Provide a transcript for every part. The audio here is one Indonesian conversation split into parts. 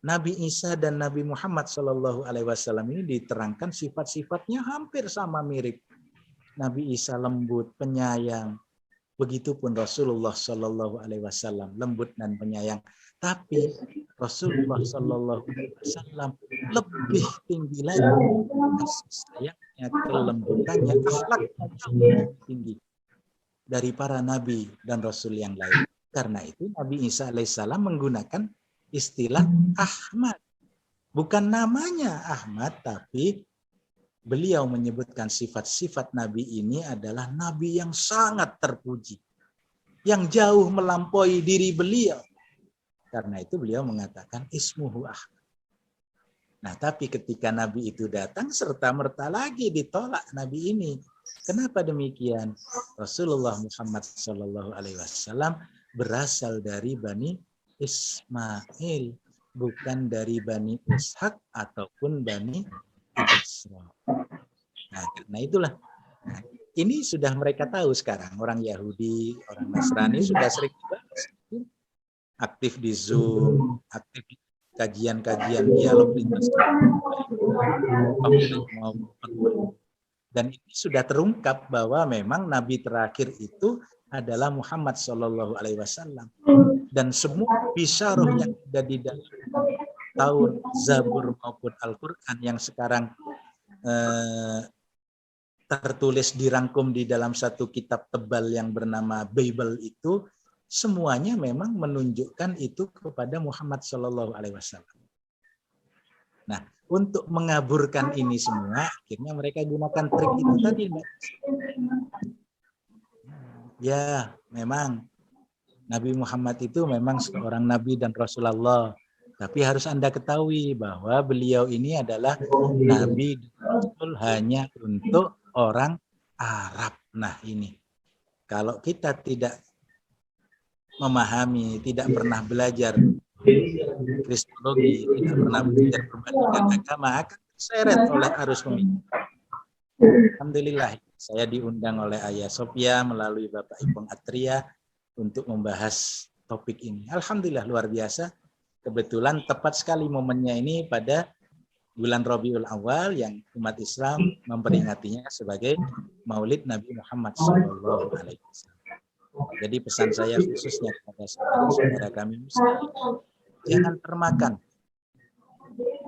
Nabi Isa dan Nabi Muhammad SAW ini diterangkan sifat-sifatnya hampir sama mirip. Nabi Isa lembut, penyayang. Begitupun Rasulullah SAW lembut dan penyayang. Tapi Rasulullah SAW lebih tinggi lagi kasih sayangnya, kelembutannya, akhlaknya jauh tinggi dari para nabi dan rasul yang lain. Karena itu Nabi Isa alaihissalam menggunakan istilah Ahmad. Bukan namanya Ahmad, tapi beliau menyebutkan sifat-sifat Nabi ini adalah Nabi yang sangat terpuji, yang jauh melampaui diri beliau. Karena itu beliau mengatakan ismuhu Ahmad. Nah, tapi ketika Nabi itu datang, serta-merta lagi ditolak Nabi ini. Kenapa demikian? Rasulullah Muhammad SAW berasal dari Bani Ismail, bukan dari Bani Ishak ataupun Bani Israel. Nah, karena itulah. Nah, ini sudah mereka tahu sekarang. Orang Yahudi, orang Nasrani sudah sering aktif di Zoom, aktif di kajian-kajian dialog lintas dan ini sudah terungkap bahwa memang Nabi terakhir itu adalah Muhammad SAW. Dan semua bisyarah yang ada di dalam Taurat, Zabur maupun Al-Quran yang sekarang tertulis dirangkum di dalam satu kitab tebal yang bernama Bible itu, semuanya memang menunjukkan itu kepada Muhammad SAW. Nah, untuk mengaburkan ini semua, akhirnya mereka gunakan trik itu tadi, Mbak. Ya, memang Nabi Muhammad itu memang seorang Nabi dan Rasulullah. Tapi harus Anda ketahui bahwa beliau ini adalah Nabi dan Rasul hanya untuk orang Arab. Nah ini, kalau kita tidak memahami, tidak pernah belajar kristologi, tidak pernah belajar perbandingan agama, akan terseret oleh arus pemikiran. Alhamdulillah, saya diundang oleh Ayah Sofia melalui Bapak Ipong Atria untuk membahas topik ini. Alhamdulillah, luar biasa. Kebetulan tepat sekali momennya ini pada bulan Rabiul Awal yang umat Islam memperingatinya sebagai Maulid Nabi Muhammad SAW. Jadi pesan saya khususnya kepada saudara-saudara kami Muslim, jangan termakan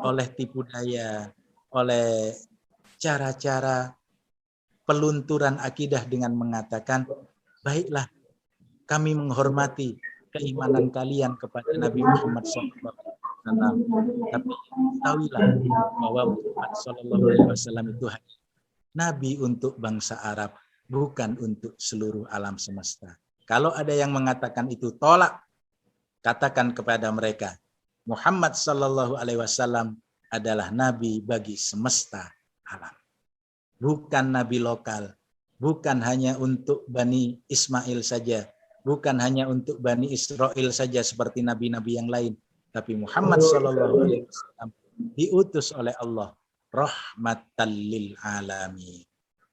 oleh tipu daya, oleh cara-cara pelunturan akidah dengan mengatakan, baiklah kami menghormati keimanan kalian kepada Nabi Muhammad SAW. Tapi tahuilah bahwa Muhammad SAW itu hanya Nabi untuk bangsa Arab, bukan untuk seluruh alam semesta. Kalau ada yang mengatakan itu tolak, katakan kepada mereka, Muhammad SAW adalah Nabi bagi semesta alam. Bukan Nabi lokal, bukan hanya untuk Bani Ismail saja, bukan hanya untuk Bani Israel saja seperti nabi-nabi yang lain. Tapi Muhammad SAW diutus oleh Allah rahmatan lil alamin.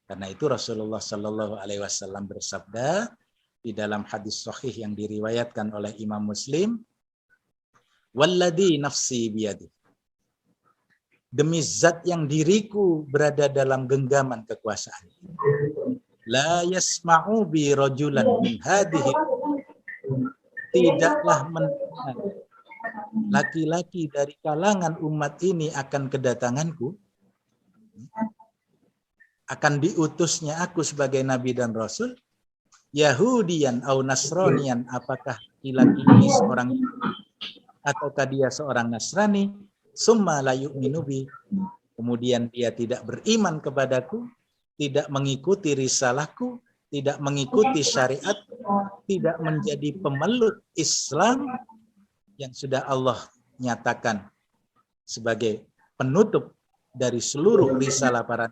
Karena itu Rasulullah SAW bersabda di dalam hadis sahih yang diriwayatkan oleh Imam Muslim, walladzi nafsi biyadi, demi zat yang diriku berada dalam genggaman kekuasaan, la yasma'u bi rajulan min hadhihi, tidaklah mendengar laki-laki dari kalangan umat ini akan kedatanganku, akan diutusnya aku sebagai nabi dan rasul, Yahudian atau Nasranian, apakah laki-laki ini seorang ataukah dia seorang Nasrani, summa la yu'minu bi, kemudian dia tidak beriman kepadaku, tidak mengikuti risalahku, tidak mengikuti syariat, tidak menjadi pemeluk Islam yang sudah Allah nyatakan sebagai penutup dari seluruh risalah para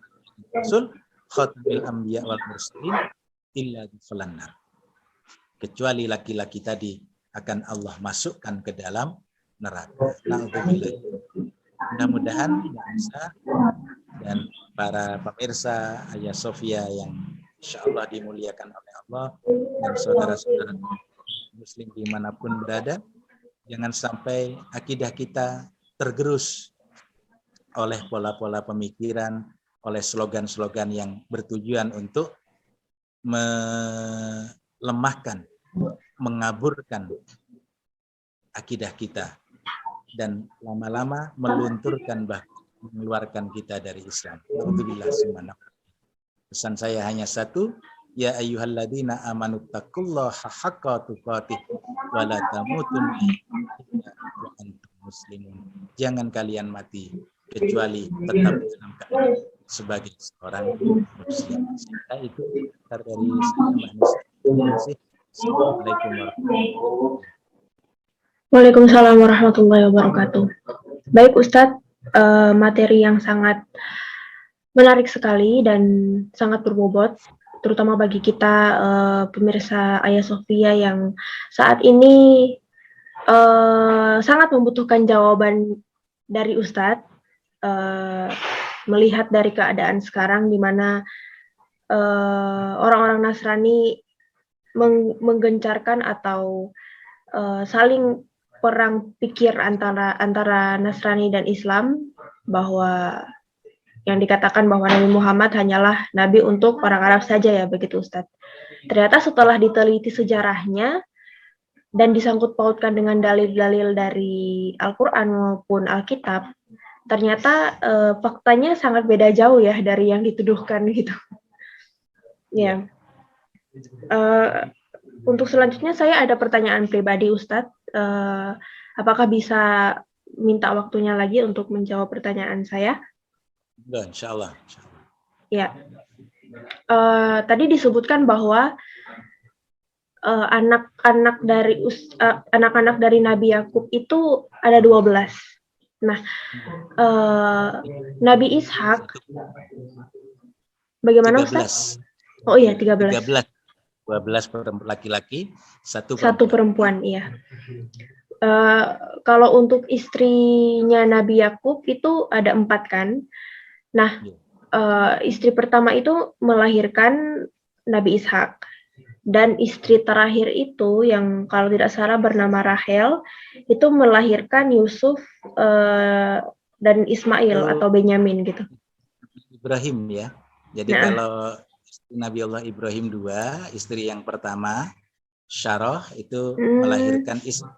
rasul, khatamil anbiya wal mursalin illa difalannar, kecuali laki-laki tadi akan Allah masukkan ke dalam neraka. Na'udzubillah. Mudah-mudahan bangsa dan para pemirsa Ayah Sofia yang insya Allah dimuliakan oleh Allah dan saudara-saudara Muslim dimanapun berada, jangan sampai akidah kita tergerus oleh pola-pola pemikiran, oleh slogan-slogan yang bertujuan untuk melemahkan, mengaburkan akidah kita, dan lama-lama melunturkan, bahkan mengeluarkan kita dari Islam. Alhamdulillah semuanya. Pesan saya hanya satu, ya ayyuhalladzina amanu taqullaha haqqa tuqatih wa la tamutunna illa wa antum muslimun. Jangan kalian mati kecuali tetap dalam keadaan sebagai seorang muslim. Saya itu dari saya, Mbak Nisa. Terima kasih. Assalamualaikum warahmatullahi wabarakatuh. Waalaikumsalam warahmatullahi wabarakatuh. Baik Ustadz, materi yang sangat menarik sekali dan sangat berbobot, terutama bagi kita pemirsa Ayah Sofia yang saat ini sangat membutuhkan jawaban dari Ustadz, melihat dari keadaan sekarang di mana orang-orang Nasrani menggencarkan atau saling perang pikir antara Nasrani dan Islam, bahwa yang dikatakan bahwa Nabi Muhammad hanyalah nabi untuk orang Arab saja, ya begitu Ustadz. Ternyata setelah diteliti sejarahnya dan disangkut pautkan dengan dalil-dalil dari Al-Quran maupun Alkitab, ternyata faktanya sangat beda jauh ya dari yang dituduhkan gitu. Ya. Untuk selanjutnya saya ada pertanyaan pribadi Ustadz. Apakah bisa minta waktunya lagi untuk menjawab pertanyaan saya? Insya Allah. Ya. Tadi disebutkan bahwa anak-anak dari Nabi Yakub itu ada 12. Nah, Nabi Ishak bagaimana 13. Ustaz? Oh iya, 13. 12 laki-laki, satu perempuan, iya. Kalau untuk istrinya Nabi Yakub itu ada 4 kan. Nah, istri pertama itu melahirkan Nabi Ishak, dan istri terakhir itu yang kalau tidak salah bernama Rahel itu melahirkan Yusuf dan Ismail atau Benyamin gitu. Ibrahim ya. Jadi kalau Nabi Allah Ibrahim 2, istri yang pertama Syarah itu melahirkan Ishak.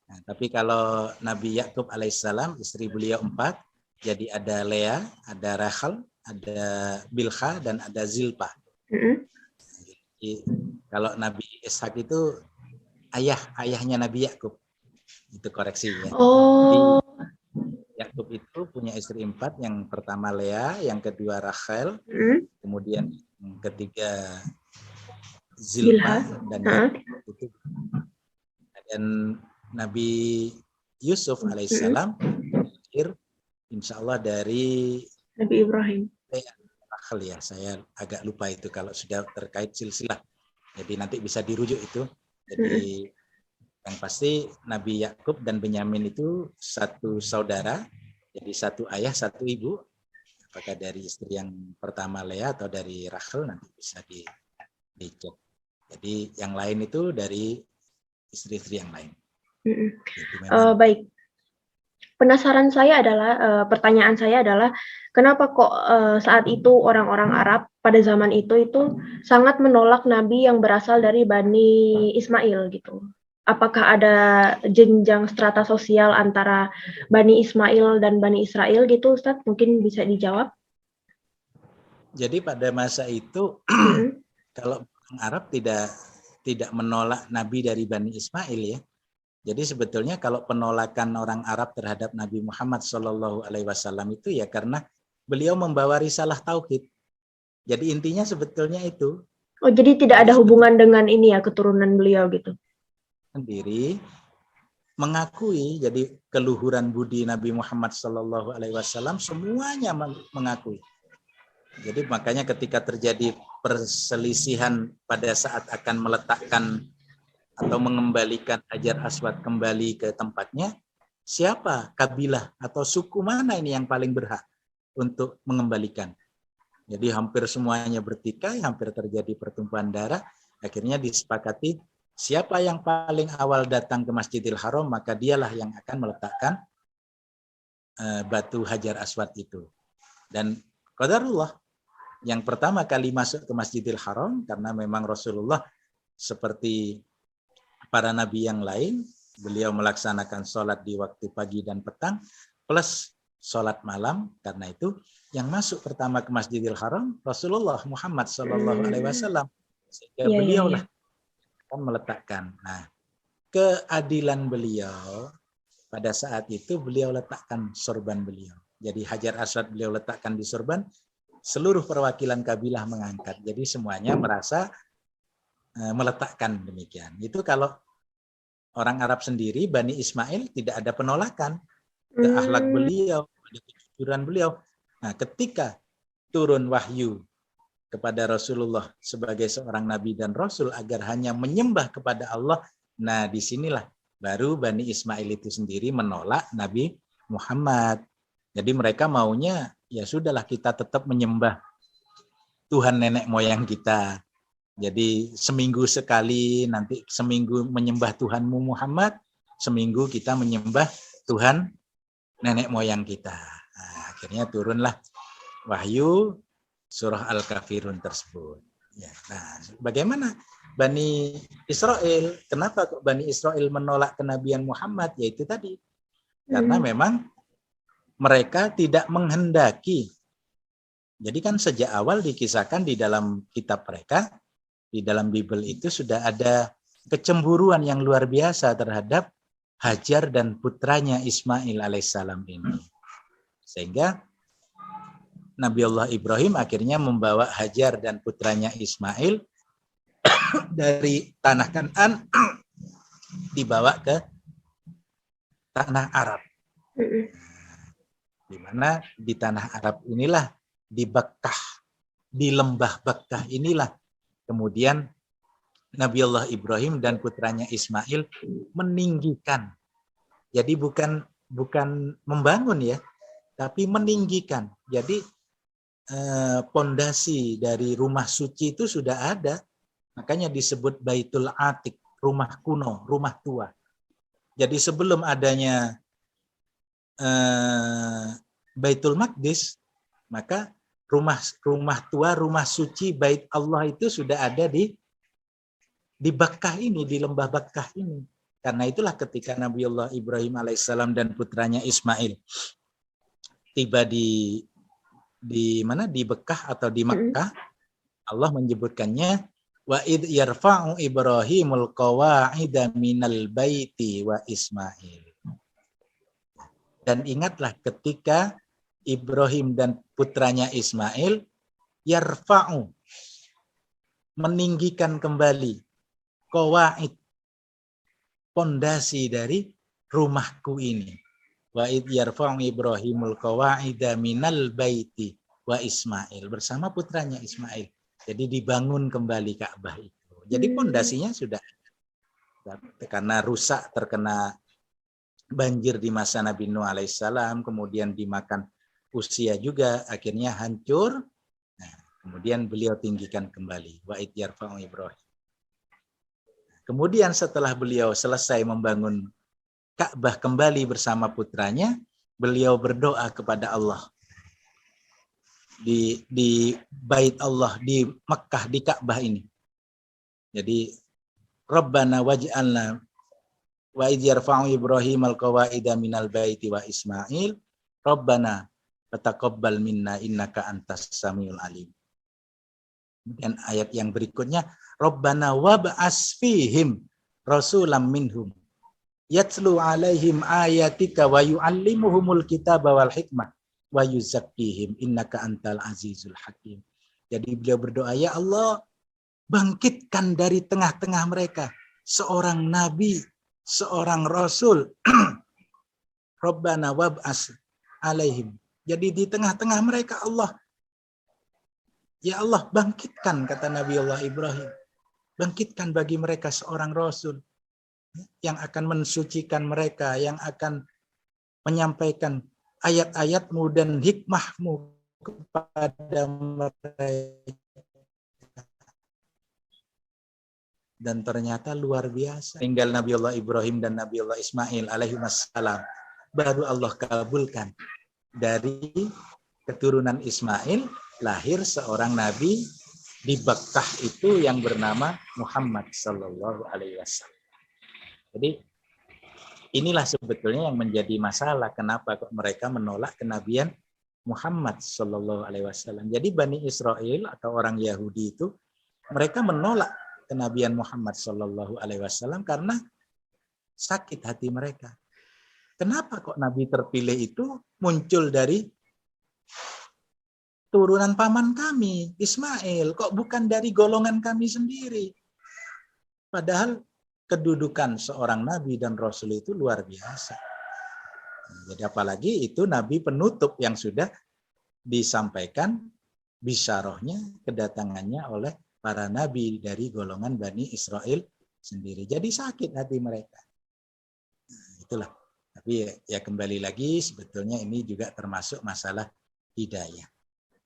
Nah, tapi kalau Nabi Yakub alaihissalam istri beliau 4, jadi ada Lea, ada Rachel, ada Bilha, dan ada Zilpah. Jadi kalau Nabi Ishak itu ayahnya Nabi Yakub, itu koreksinya. Oh. Yakub itu punya istri 4, yang pertama Lea, yang kedua Rachel, kemudian yang ketiga Zilpah, dan Nabi Yusuf alaihissalam lahir insya Allah dari Nabi Ibrahim. Rachel ya, saya agak lupa itu kalau sudah terkait silsilah. Jadi nanti bisa dirujuk itu. Jadi yang pasti Nabi Yakub dan Benyamin itu satu saudara, jadi satu ayah, satu ibu. Apakah dari istri yang pertama Lea atau dari Rachel nanti bisa dicek. Jadi yang lain itu dari istri-istri yang lain. Baik. Penasaran saya adalah, pertanyaan saya adalah, kenapa kok saat itu orang-orang Arab pada zaman itu sangat menolak Nabi yang berasal dari Bani Ismail gitu? Apakah ada jenjang strata sosial antara Bani Ismail dan Bani Israel gitu, Ustadz? Mungkin bisa dijawab. Jadi pada masa itu kalau orang Arab tidak menolak Nabi dari Bani Ismail ya. Jadi sebetulnya kalau penolakan orang Arab terhadap Nabi Muhammad SAW itu ya karena beliau membawa risalah tauhid. Jadi intinya sebetulnya itu. Oh, jadi tidak ada hubungan dengan ini ya, keturunan beliau gitu. Sendiri mengakui, jadi keluhuran budi Nabi Muhammad SAW semuanya mengakui. Jadi makanya ketika terjadi perselisihan pada saat akan meletakkan atau mengembalikan Hajar Aswad kembali ke tempatnya, siapa kabilah atau suku mana ini yang paling berhak untuk mengembalikan? Jadi hampir semuanya bertikai, hampir terjadi pertumpahan darah. Akhirnya disepakati siapa yang paling awal datang ke Masjidil Haram, maka dialah yang akan meletakkan batu Hajar Aswad itu. Dan qadarullah yang pertama kali masuk ke Masjidil Haram, karena memang Rasulullah seperti para nabi yang lain, beliau melaksanakan sholat di waktu pagi dan petang, plus sholat malam. Karena itu yang masuk pertama ke Masjidil Haram Rasulullah Muhammad SAW. Sehingga beliaulah akan meletakkan. Nah, keadilan beliau pada saat itu beliau letakkan sorban beliau. Jadi Hajar Aswad beliau letakkan di sorban, seluruh perwakilan kabilah mengangkat. Jadi semuanya merasa meletakkan demikian. Itu kalau orang Arab sendiri, Bani Ismail, tidak ada penolakan ke akhlak beliau, ke kejujuran beliau. Nah, ketika turun wahyu kepada Rasulullah sebagai seorang nabi dan rasul agar hanya menyembah kepada Allah, nah disinilah baru Bani Ismail itu sendiri menolak Nabi Muhammad. Jadi mereka maunya, ya sudahlah kita tetap menyembah Tuhan nenek moyang kita. Jadi seminggu sekali, nanti seminggu menyembah Tuhanmu Muhammad, seminggu kita menyembah Tuhan nenek moyang kita. Nah, akhirnya turunlah wahyu surah Al-Kafirun tersebut. Ya, nah, bagaimana Bani Israel? Kenapa kok Bani Israel menolak kenabian Muhammad? Yaitu tadi, karena memang mereka tidak menghendaki. Jadi kan sejak awal dikisahkan di dalam kitab mereka, di dalam Bible itu sudah ada kecemburuan yang luar biasa terhadap Hajar dan putranya Ismail alaihissalam ini. Sehingga Nabi Allah Ibrahim akhirnya membawa Hajar dan putranya Ismail dari tanah Kan'an dibawa ke tanah Arab. Di mana di tanah Arab inilah, di Bekkah, di lembah Bekkah inilah kemudian Nabi Allah Ibrahim dan putranya Ismail meninggikan. Jadi bukan membangun ya, tapi meninggikan. Jadi pondasi dari rumah suci itu sudah ada. Makanya disebut Baitul Atiq, rumah kuno, rumah tua. Jadi sebelum adanya Baitul Maqdis, maka rumah tua, rumah suci Bait Allah itu sudah ada di Bekkah ini, di lembah Bekkah ini. Karena itulah ketika Nabi Allah Ibrahim alaihissalam dan putranya Ismail tiba di mana, di Bekkah atau di Makkah, Allah menyebutkannya wa id yarfa'u Ibrahimul qawa'ida minal baiti wa Ismail. Dan ingatlah ketika Ibrahim dan putranya Ismail yarfa'u, meninggikan kembali qawa'id, pondasi dari rumahku ini. Wa id yarfa'u Ibrahimul qawa'ida minal baiti wa Ismail, bersama putranya Ismail. Jadi dibangun kembali Ka'bah itu. Jadi pondasinya sudah ada. Karena rusak terkena banjir di masa Nabi Nuh alaihissalam, kemudian dimakan usia juga, akhirnya hancur. Nah, kemudian beliau tinggikan kembali. Wa id yarfa'u Ibrahim. Kemudian setelah beliau selesai membangun Ka'bah kembali bersama putranya, beliau berdoa kepada Allah di Bait Allah, di Mekkah, di Ka'bah ini. Jadi Rabbana waj'alna wa idh yarfa'u Ibrahim al-qawa'ida minal baiti wa Ismail Rabbana fataqabbal minna innaka antas samiul alim. Kemudian ayat yang berikutnya, Rabbana wab'as fihim rasulam minhum yatlu alaihim ayatika wa yu'allimuhumul kitaba wal hikmah wa yuzakkihim innaka antal azizul hakim. Jadi beliau berdoa, ya Allah, bangkitkan dari tengah-tengah mereka seorang nabi, seorang rasul. Rabbana wab'as alaihim. Jadi di tengah-tengah mereka Allah, ya Allah, bangkitkan, kata Nabi Allah Ibrahim, bangkitkan bagi mereka seorang rasul yang akan mensucikan mereka, yang akan menyampaikan ayat-ayatmu dan hikmahmu kepada mereka. Dan ternyata luar biasa. Tinggal Nabi Allah Ibrahim dan Nabi Allah Ismail alaihi wassalam baru Allah kabulkan. Dari keturunan Ismail lahir seorang nabi di Bakkah itu yang bernama Muhammad sallallahu alaihi wasallam. Jadi inilah sebetulnya yang menjadi masalah, kenapa kok mereka menolak kenabian Muhammad sallallahu alaihi wasallam. Jadi Bani Israel atau orang Yahudi itu mereka menolak kenabian Muhammad sallallahu alaihi wasallam karena sakit hati mereka. Kenapa kok nabi terpilih itu muncul dari turunan paman kami, Ismail, kok bukan dari golongan kami sendiri? Padahal kedudukan seorang nabi dan rasul itu luar biasa. Jadi apalagi itu nabi penutup yang sudah disampaikan bisyarahnya, kedatangannya oleh para nabi dari golongan Bani Israel sendiri. Jadi sakit hati mereka. Nah, itulah. Tapi ya kembali lagi sebetulnya ini juga termasuk masalah hidayah.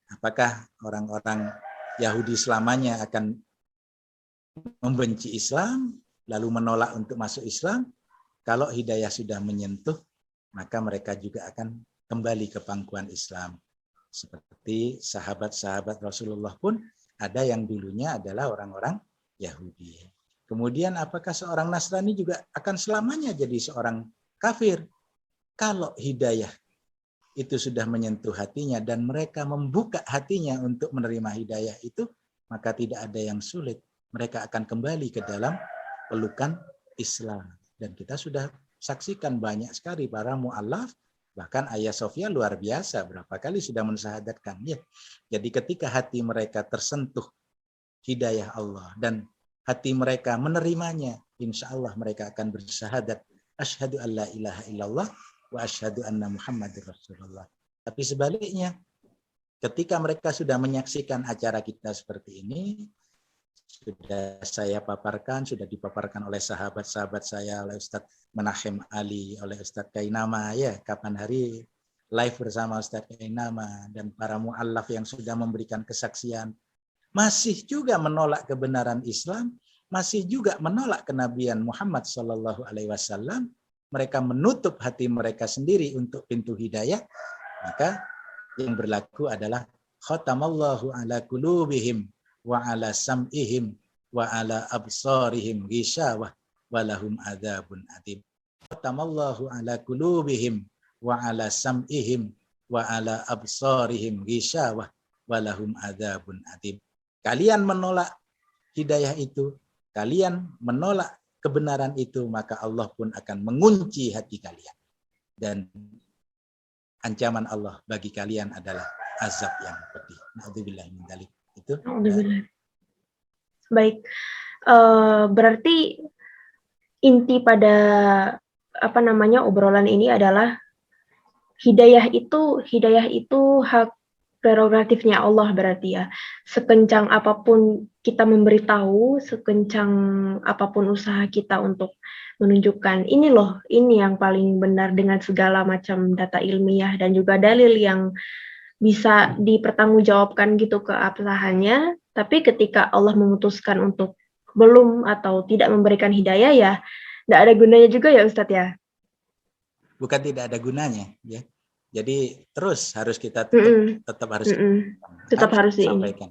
Apakah orang-orang Yahudi selamanya akan membenci Islam lalu menolak untuk masuk Islam? Kalau hidayah sudah menyentuh, maka mereka juga akan kembali ke pangkuan Islam. Seperti sahabat-sahabat Rasulullah pun ada yang dulunya adalah orang-orang Yahudi. Kemudian apakah seorang Nasrani juga akan selamanya jadi seorang kafir? Kalau hidayah itu sudah menyentuh hatinya dan mereka membuka hatinya untuk menerima hidayah itu, maka tidak ada yang sulit. Mereka akan kembali ke dalam pelukan Islam. Dan kita sudah saksikan banyak sekali para mu'allaf, bahkan Ayah Sofia luar biasa, berapa kali sudah mensyahadatkan. Ya. Jadi ketika hati mereka tersentuh hidayah Allah dan hati mereka menerimanya, insya Allah mereka akan bersyahadat, asyhadu an la ilaha illallah wa asyhadu anna Muhammadur Rasulullah. Tapi sebaliknya, ketika mereka sudah menyaksikan acara kita seperti ini, sudah saya paparkan, sudah dipaparkan oleh sahabat-sahabat saya, oleh Ustadz Menachem Ali, oleh Ustadz Kainama, ya kapan hari live bersama Ustadz Kainama, dan para mu'allaf yang sudah memberikan kesaksian, masih juga menolak kebenaran Islam, masih juga menolak kenabian Muhammad Sallallahu Alaihi Wasallam, mereka menutup hati mereka sendiri untuk pintu hidayah, maka yang berlaku adalah khatamallahu ala qulubihim wa ala sam'ihim wa ala absarihim ghishawah wa lahum adzabun adzim. Khatamallahu ala qulubihim wa ala sam'ihim wa ala absarihim ghishawah wa lahum adzabun adzim. Kalian menolak hidayah itu, kalian menolak kebenaran itu, maka Allah pun akan mengunci hati kalian. Dan ancaman Allah bagi kalian adalah azab yang pedih. Na'udzubillah min dzalik. Itu. Baik. Berarti inti pada obrolan ini adalah hidayah itu hak prerogatifnya Allah berarti ya. Sekencang apapun kita memberitahu, sekencang apapun usaha kita untuk menunjukkan ini loh, ini yang paling benar dengan segala macam data ilmiah dan juga dalil yang bisa dipertanggungjawabkan gitu keabsahannya. Tapi ketika Allah memutuskan untuk belum atau tidak memberikan hidayah, ya tidak ada gunanya juga ya Ustadz ya. Bukan tidak ada gunanya ya. Jadi terus harus kita tetap harus sampaikan.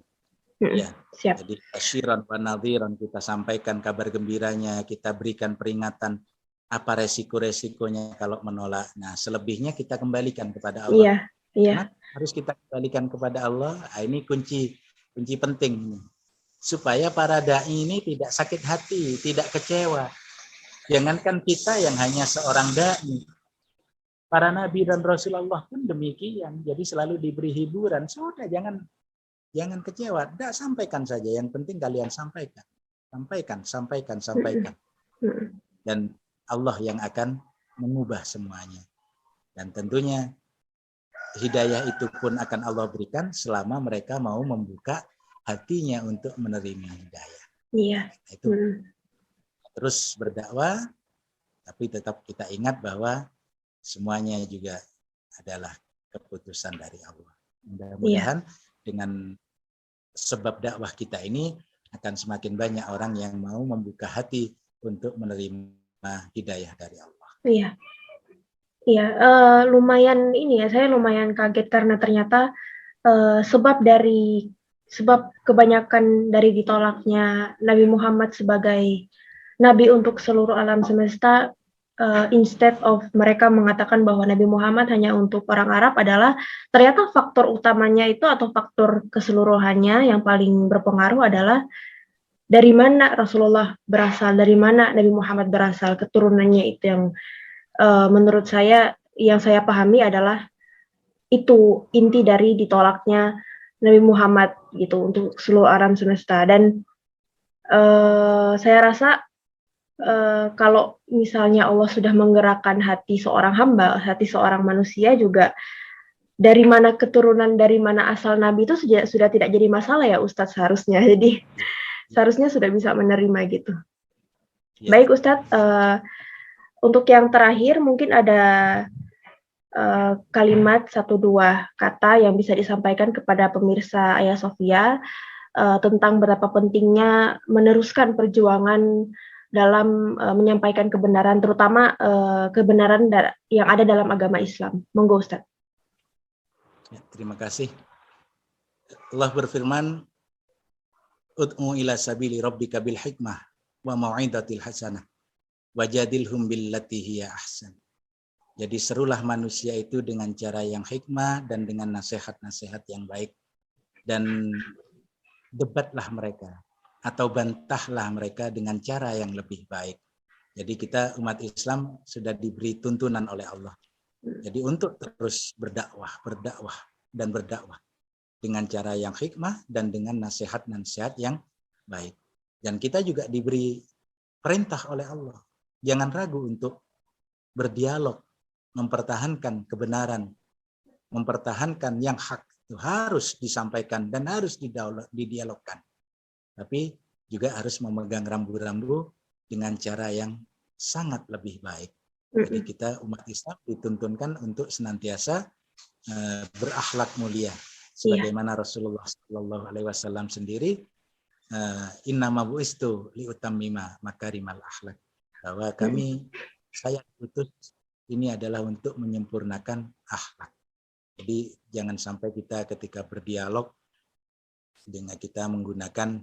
Ya. Siap. Jadi asyiran wa nadhiran, kita sampaikan kabar gembiranya, kita berikan peringatan apa resiko-resikonya kalau menolak. Nah, selebihnya kita kembalikan kepada Allah. Iya. Harus kita kembalikan kepada Allah. Nah, ini kunci penting supaya para dai ini tidak sakit hati, tidak kecewa. Jangankan kita yang hanya seorang dai, para nabi dan Rasulullah pun demikian. Jadi selalu diberi hiburan. Sudah, jangan kecewa. Tidak, sampaikan saja. Yang penting kalian sampaikan. Sampaikan. Dan Allah yang akan mengubah semuanya. Dan tentunya hidayah itu pun akan Allah berikan selama mereka mau membuka hatinya untuk menerima hidayah. Iya. Itu terus berdakwah, tapi tetap kita ingat bahwa semuanya juga adalah keputusan dari Allah. Mudah-mudahan dengan sebab dakwah kita ini akan semakin banyak orang yang mau membuka hati untuk menerima hidayah dari Allah. Iya. Iya, lumayan ini ya, saya lumayan kaget karena ternyata sebab kebanyakan dari ditolaknya Nabi Muhammad sebagai nabi untuk seluruh alam semesta, instead of mereka mengatakan bahwa Nabi Muhammad hanya untuk orang Arab, adalah ternyata faktor utamanya itu atau faktor keseluruhannya yang paling berpengaruh adalah dari mana Rasulullah berasal, dari mana Nabi Muhammad berasal, keturunannya itu yang menurut saya, yang saya pahami adalah itu inti dari ditolaknya Nabi Muhammad gitu untuk seluruh alam semesta. Dan saya rasa kalau misalnya Allah sudah menggerakkan hati seorang hamba, hati seorang manusia juga, dari mana keturunan, dari mana asal Nabi itu sudah tidak jadi masalah ya Ustadz seharusnya. Jadi seharusnya sudah bisa menerima gitu. Ya. Baik Ustadz, untuk yang terakhir mungkin ada kalimat 1-2 kata yang bisa disampaikan kepada pemirsa Ayah Sofia tentang betapa pentingnya meneruskan perjuangan dalam menyampaikan kebenaran, terutama kebenaran yang ada dalam agama Islam. Monggo Ustaz. Ya, terima kasih. Allah berfirman, Ud'u ila sabili rabbika bil hikmah wa mau'izatil hasanah wajadilhum billati hiya ahsan. Jadi serulah manusia itu dengan cara yang hikmah dan dengan nasihat-nasihat yang baik. Dan debatlah mereka atau bantahlah mereka dengan cara yang lebih baik. Jadi kita umat Islam sudah diberi tuntunan oleh Allah. Jadi untuk terus berdakwah dengan cara yang hikmah dan dengan nasihat-nasihat yang baik. Dan kita juga diberi perintah oleh Allah. Jangan ragu untuk berdialog, mempertahankan kebenaran, mempertahankan yang hak itu harus disampaikan dan harus didialogkan. Tapi juga harus memegang rambu-rambu dengan cara yang sangat lebih baik. Jadi kita umat Islam dituntunkan untuk senantiasa berakhlak mulia. Sebagaimana Rasulullah SAW sendiri, innama bu'istu liutammima makarimal akhlak. Bahwa saya diutus ini adalah untuk menyempurnakan akhlak. Jadi jangan sampai kita ketika berdialog dengan kita menggunakan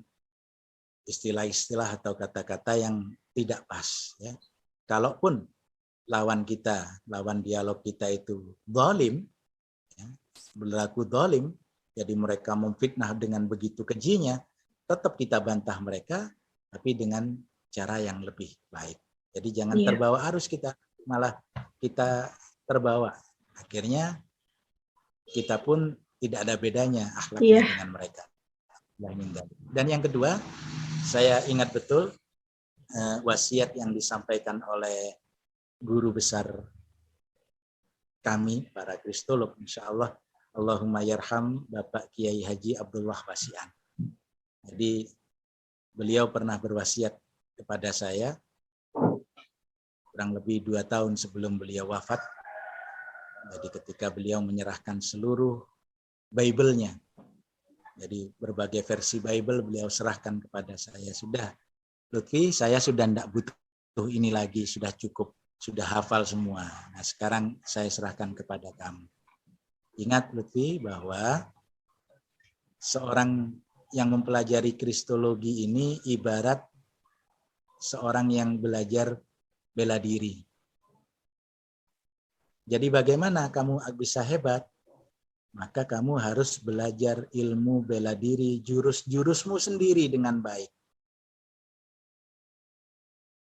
istilah-istilah atau kata-kata yang tidak pas. Ya. Kalaupun lawan dialog kita itu zalim, ya, berlaku zalim, jadi mereka memfitnah dengan begitu kejinya, tetap kita bantah mereka, tapi dengan cara yang lebih baik. Jadi jangan terbawa arus kita, malah kita terbawa. Akhirnya kita pun tidak ada bedanya akhlaknya dengan mereka. Dan yang kedua, saya ingat betul wasiat yang disampaikan oleh guru besar kami, para kristolog, insya Allah, Allahumma yarham Bapak Kiai Haji Abdullah Wasian. Jadi beliau pernah berwasiat kepada saya, kurang lebih 2 tahun sebelum beliau wafat. Jadi ketika beliau menyerahkan seluruh Bible-nya, jadi berbagai versi Bible beliau serahkan kepada saya. Sudah, Lutfi, saya sudah tidak butuh ini lagi, sudah cukup, sudah hafal semua. Nah, sekarang saya serahkan kepada kamu. Ingat Lutfi bahwa seorang yang mempelajari kristologi ini ibarat seorang yang belajar bela diri. Jadi bagaimana kamu bisa hebat? Maka kamu harus belajar ilmu bela diri, jurus-jurusmu sendiri dengan baik.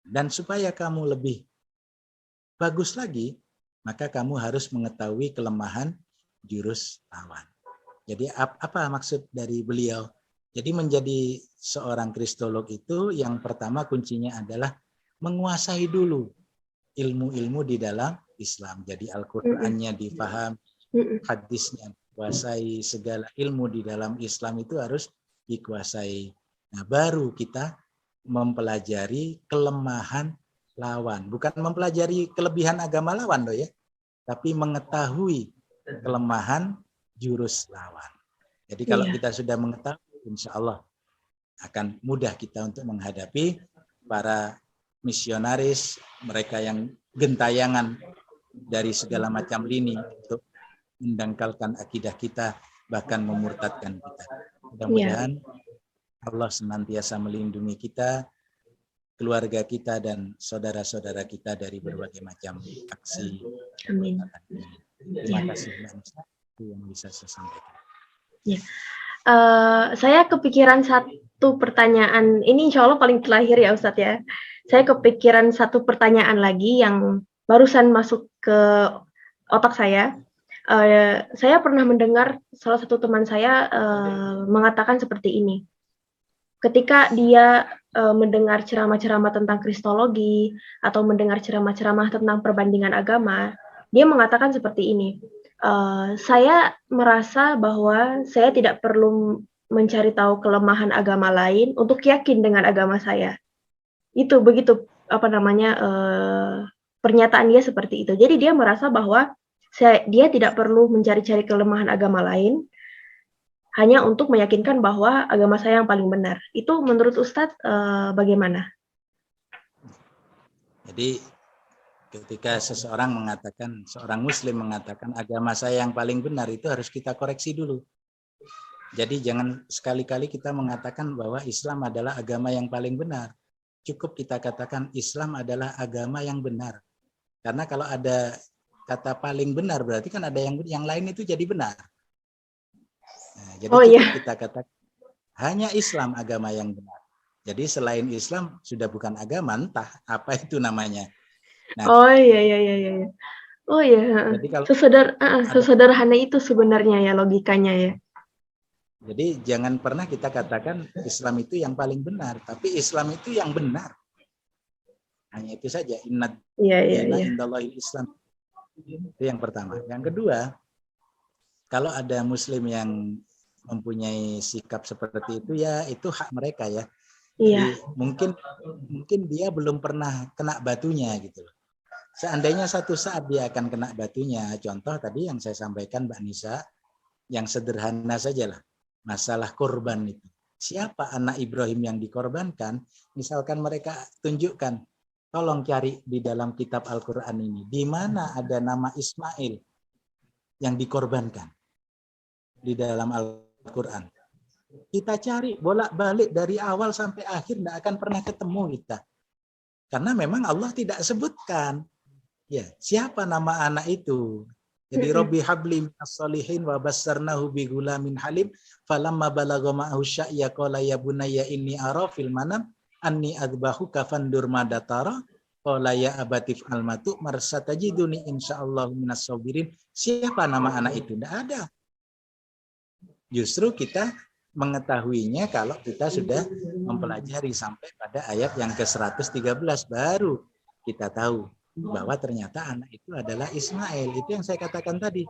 Dan supaya kamu lebih bagus lagi, maka kamu harus mengetahui kelemahan jurus lawan. Jadi apa maksud dari beliau? Jadi menjadi seorang kristolog itu yang pertama kuncinya adalah menguasai dulu ilmu-ilmu di dalam Islam. Jadi Al-Qur'annya difaham, hadisnya dikuasai, segala ilmu di dalam Islam itu harus dikuasai. Nah, baru kita mempelajari kelemahan lawan. Bukan mempelajari kelebihan agama lawan loh ya, tapi mengetahui kelemahan jurus lawan. Jadi kalau kita sudah mengetahui, insya Allah akan mudah kita untuk menghadapi para misionaris, mereka yang gentayangan dari segala macam lini untuk mendangkalkan akidah kita, bahkan memurtadkan kita. Mudah-mudahan Allah senantiasa melindungi kita, keluarga kita, dan saudara-saudara kita dari berbagai macam aksi. Amin. Terima kasih Mbak Nisa, itu yang bisa saya sampaikan. Ya. Saya kepikiran satu pertanyaan, ini insya Allah paling terakhir ya Ustadz ya. Saya kepikiran satu pertanyaan lagi yang barusan masuk ke otak saya. Saya pernah mendengar salah satu teman saya mengatakan seperti ini. Ketika dia mendengar ceramah-ceramah tentang kristologi atau mendengar ceramah-ceramah tentang perbandingan agama, dia mengatakan seperti ini. Saya merasa bahwa saya tidak perlu mencari tahu kelemahan agama lain untuk yakin dengan agama saya. Itu begitu pernyataan dia seperti itu. Jadi dia merasa bahwa dia tidak perlu mencari-cari kelemahan agama lain hanya untuk meyakinkan bahwa agama saya yang paling benar. Itu menurut Ustadz bagaimana? Jadi ketika seorang muslim mengatakan agama saya yang paling benar, itu harus kita koreksi dulu. Jadi jangan sekali-kali kita mengatakan bahwa Islam adalah agama yang paling benar. Cukup kita katakan Islam adalah agama yang benar. Karena kalau ada kata paling benar, berarti kan ada yang lain itu jadi benar. Nah, jadi cukup kita katakan hanya Islam agama yang benar. Jadi selain Islam sudah bukan agama, entah apa itu namanya. Nah, iya. Oh iya. Jadi kalau sesederhana itu sebenarnya ya logikanya ya. Jadi jangan pernah kita katakan Islam itu yang paling benar, tapi Islam itu yang benar. Hanya itu saja. Inna indallahil Islam. Itu yang pertama. Yang kedua, kalau ada muslim yang mempunyai sikap seperti itu, ya itu hak mereka ya. Jadi mungkin dia belum pernah kena batunya gitu. Seandainya satu saat dia akan kena batunya, contoh tadi yang saya sampaikan Mbak Nisa, yang sederhana sajalah, masalah korban itu. Siapa anak Ibrahim yang dikorbankan? Misalkan mereka tunjukkan, tolong cari di dalam kitab Al-Quran ini, di mana ada nama Ismail yang dikorbankan di dalam Al-Quran. Kita cari bolak-balik dari awal sampai akhir, tidak akan pernah ketemu kita. Karena memang Allah tidak sebutkan. Ya, siapa nama anak itu? Jadi Rabbi habli minas solihin wa bassarnahu bi gulamin halim falamma balagha ma'ahu sya'ya qala ya bunayya inni ara fil manam anni adbahu kafandur madatara qala ya abatif almatu marsatajiduni insyaallah minas sabirin. Siapa nama anak itu? Tidak ada. Justru kita mengetahuinya kalau kita sudah mempelajari sampai pada ayat yang ke-113, baru kita tahu bahwa ternyata anak itu adalah Ismail. Itu yang saya katakan tadi.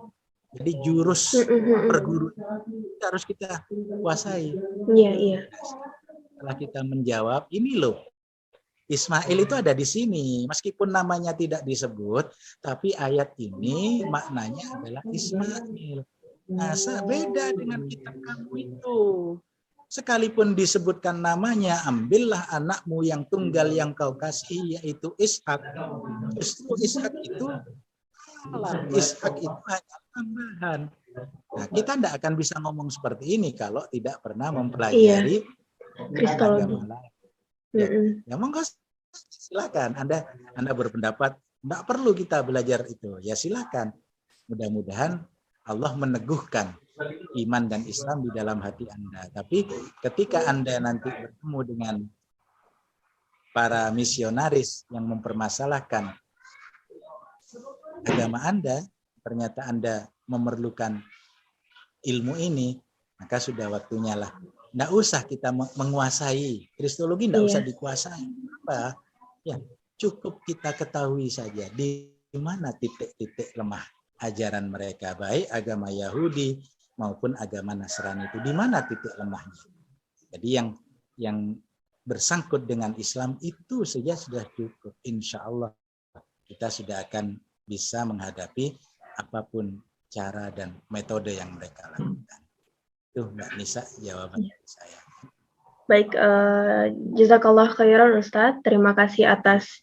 Jadi jurus perguru harus kita kuasai. Iya. Setelah kita menjawab, ini loh, Ismail itu ada di sini. Meskipun namanya tidak disebut, tapi ayat ini maknanya adalah Ismail. Nah, beda dengan kitab kamu itu. Sekalipun disebutkan namanya, ambillah anakmu yang tunggal yang kau kasih, yaitu Ishak. Justru Ishak itu hanya tambahan. Nah, kita tidak akan bisa ngomong seperti ini kalau tidak pernah mempelajari agama lain. Ya monggo silakan. Anda berpendapat tidak perlu kita belajar itu. Ya silakan. Mudah-mudahan Allah meneguhkan iman dan Islam di dalam hati Anda. Tapi ketika Anda nanti bertemu dengan para misionaris yang mempermasalahkan agama Anda, ternyata Anda memerlukan ilmu ini, maka sudah waktunya lah. Tidak usah kita menguasai. Kristologi tidak usah dikuasai. Apa? Ya, cukup kita ketahui saja di mana titik-titik lemah ajaran mereka, baik agama Yahudi maupun agama Nasrani itu, di mana titik lemahnya. Jadi yang bersangkut dengan Islam itu saja sudah cukup. Insya Allah kita sudah akan bisa menghadapi apapun cara dan metode yang mereka lakukan. Itu Mbak Nisa jawaban saya. Baik, jazakallah khairan Ustadz. Terima kasih atas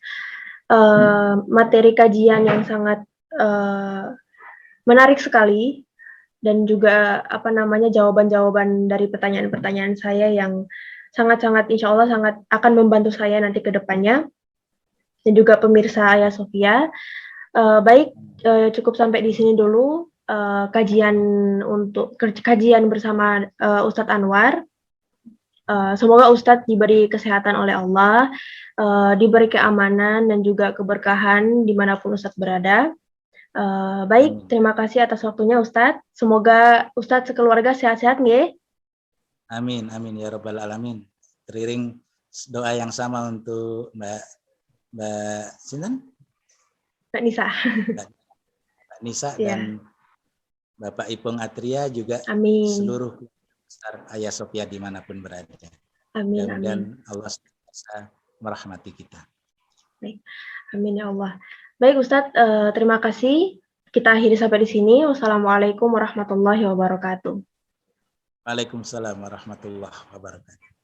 materi kajian yang sangat menarik sekali, dan juga jawaban-jawaban dari pertanyaan-pertanyaan saya yang sangat-sangat insya Allah sangat akan membantu saya nanti ke depannya, dan juga pemirsa Ayah Sofia. Baik, cukup sampai di sini dulu kajian bersama Ustadz Anwar. Semoga Ustadz diberi kesehatan oleh Allah, diberi keamanan dan juga keberkahan dimanapun Ustadz berada. Baik, terima kasih atas waktunya Ustadz. Semoga Ustadz sekeluarga sehat-sehat nggih. Amin, amin ya rabbal alamin. Teriring doa yang sama untuk Mbak Sinten? Mbak Nisa. Mbak Nisa Ya. dan Bapak Ipung Atria juga. Amin. Seluruh besar Ayah Sofia dimanapun berada. Amin, mudah-mudahan Allah bisa merahmati kita. Baik. Amin ya Allah. Baik Ustadz, terima kasih. Kita akhiri sampai di sini. Wassalamualaikum warahmatullahi wabarakatuh. Waalaikumsalam warahmatullahi wabarakatuh.